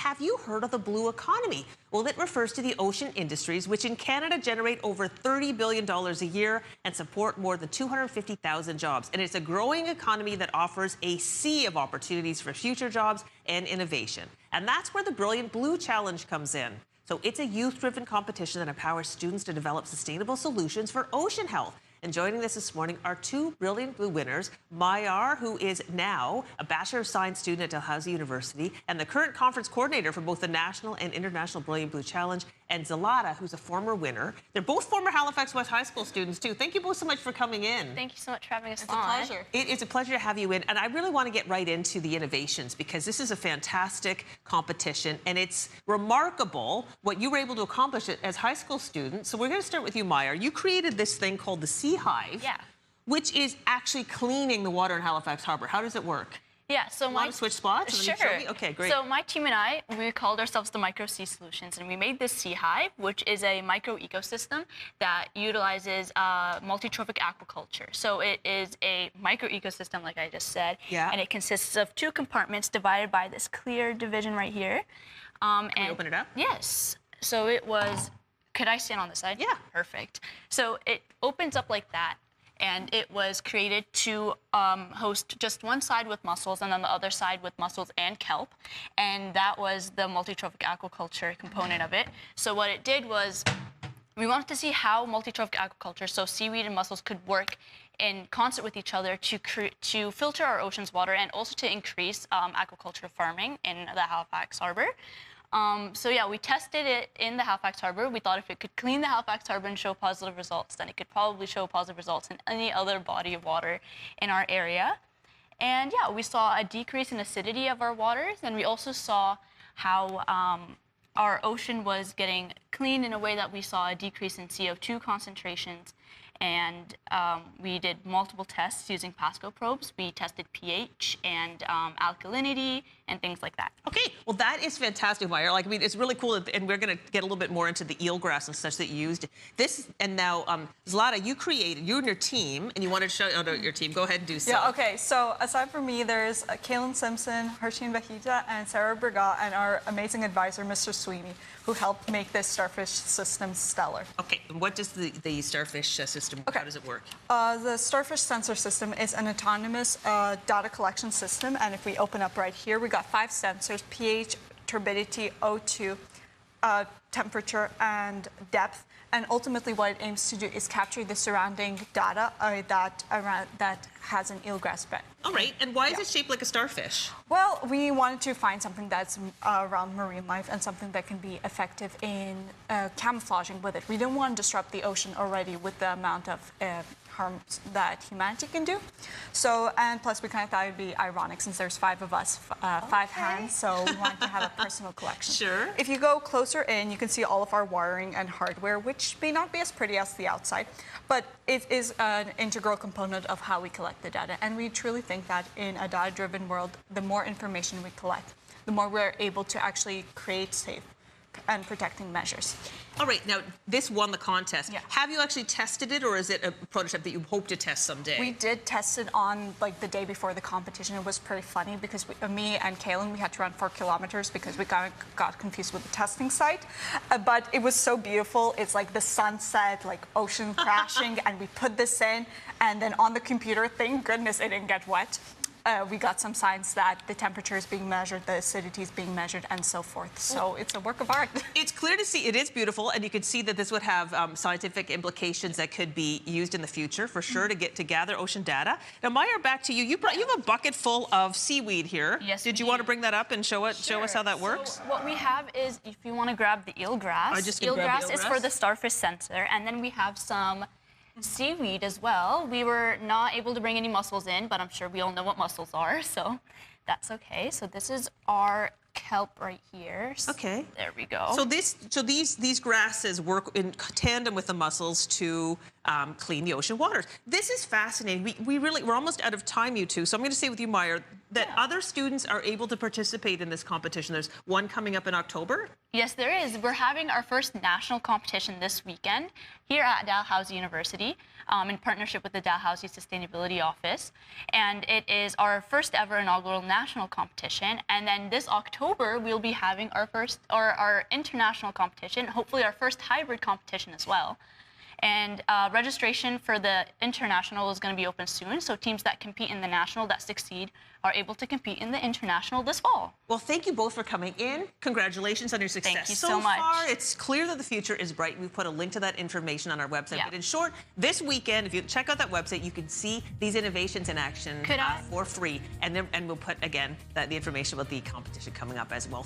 have you heard of the blue economy? Well, it refers to the ocean industries, which in Canada generate over $30 billion a year and support more than 250,000 jobs. And it's a growing economy that offers a sea of opportunities for future jobs and innovation. And that's where the Brilliant Blue Challenge comes in. So it's a youth-driven competition that empowers students to develop sustainable solutions for ocean health. And joining us this morning are two Brilliant Blue winners, Mayar, who is now a Bachelor of Science student at Dalhousie University and the current conference coordinator for both the National and International Brilliant Blue Challenge, and Zalata, who's a former winner. They're both former Halifax West High School students, too. Thank you both so much for coming in. Thank you so much for having us It's on. a pleasure. It is a pleasure to have you in, and I really want to get right into the innovations because this is a fantastic competition, and it's remarkable what you were able to accomplish as high school students. So we're going to start with you, Mayar. You created this thing called the Seahive, which is actually cleaning the water in Halifax Harbour. How does it work? Yeah, so Want to switch spots? And then you show me? Okay, great. So my team and I, we called ourselves the Micro Sea Solutions, and we made this Seahive, which is a micro ecosystem that utilizes multi-trophic aquaculture. So it is a micro ecosystem, like I just said, and it consists of two compartments divided by this clear division right here. Can we open it up? Yes. So it was. Could I stand on this side? Yeah. Perfect. So it opens up like that. And it was created to host just one side with mussels and then the other side with mussels and kelp. And that was the multi-trophic aquaculture component of it. So what it did was we wanted to see how multi-trophic aquaculture, so seaweed and mussels, could work in concert with each other to filter our ocean's water and also to increase aquaculture farming in the Halifax Harbour. So yeah, we tested it in the Halifax Harbour. We thought if it could clean the Halifax Harbour and show positive results, then it could probably show positive results in any other body of water in our area. And yeah, we saw a decrease in acidity of our waters, and we also saw how our ocean was getting clean in a way that we saw a decrease in CO2 concentrations. And we did multiple tests using Pasco probes. We tested pH and alkalinity and things like that. Okay, well, that is fantastic, Mayar. Like, I mean, it's really cool, and we're going to get a little bit more into the eelgrass and such that you used. This, and now, Zlata, you and your team, and you wanted to show out your team. Go ahead and do so. Yeah, okay. So aside from me, there's Kaylin Simpson, Harsheen Bahita, and Sarah Brigat, and our amazing advisor, Mr. Sweeney, who helped make this starfish system stellar. Okay, and what does the starfish system, how does it work? The starfish sensor system is an autonomous data collection system, and if we open up right here, we got 5 sensors: pH, turbidity, O2, temperature, and depth. And ultimately, what it aims to do is capture the surrounding data that has an eelgrass bed. All right, and why is it shaped like a starfish? Well, we wanted to find something that's around marine life and something that can be effective in camouflaging with it. We didn't want to disrupt the ocean already with the amount of harm that humanity can do. So, and plus we kind of thought it'd be ironic since there's 5 of us, 5 hands, so we wanted to have a personal collection. Sure. If you go closer in, you can see all of our wiring and hardware, which may not be as pretty as the outside, but it is an integral component of how we collect the data. And we truly think that in a data-driven world, the more information we collect, the more we're able to actually create safe and protecting measures. All right, now this won the contest. Yeah. Have you actually tested it, or is it a prototype that you hope to test someday? We did test it on like the day before the competition. It was pretty funny because me and Kaylin, we had to run 4 kilometers because we got confused with the testing site. But it was so beautiful. It's like the sunset, like ocean crashing, and we put this in, and then on the computer, thank goodness it didn't get wet. We got some signs that the temperature is being measured, the acidity is being measured, and so forth. So it's a work of art. It's clear to see, it is beautiful, and you can see that this would have scientific implications that could be used in the future, for sure, to gather ocean data. Now, Mayar, back to you. You have a bucket full of seaweed here. Yes, Did you want to bring that up and show us how that works? So what we have is, if you want to grab the eelgrass, eelgrass is for the starfish sensor, and then we have some seaweed as well. We were not able to bring any mussels in, but I'm sure we all know what mussels are, so that's okay. So this is our kelp right here. Okay. There we go. So these grasses work in tandem with the mussels to clean the ocean waters. This is fascinating. We're almost out of time, you two. So I'm going to say with you, Mayar, that other students are able to participate in this competition. There's one coming up in October. Yes, there is. We're having our first national competition this weekend here at Dalhousie University. in partnership with the Dalhousie Sustainability Office. And it is our first ever inaugural national competition. And then this October, we'll be having our international competition, hopefully our first hybrid competition as well. And registration for the international is going to be open soon. So teams that compete in the national that succeed are able to compete in the international this fall. Well, thank you both for coming in. Congratulations on your success. Thank you so much. Far, it's clear that the future is bright. We've put a link to that information on our website. Yeah. But in short, this weekend, if you check out that website, you can see these innovations in action Could I? for free. And we'll put, again, the information about the competition coming up as well.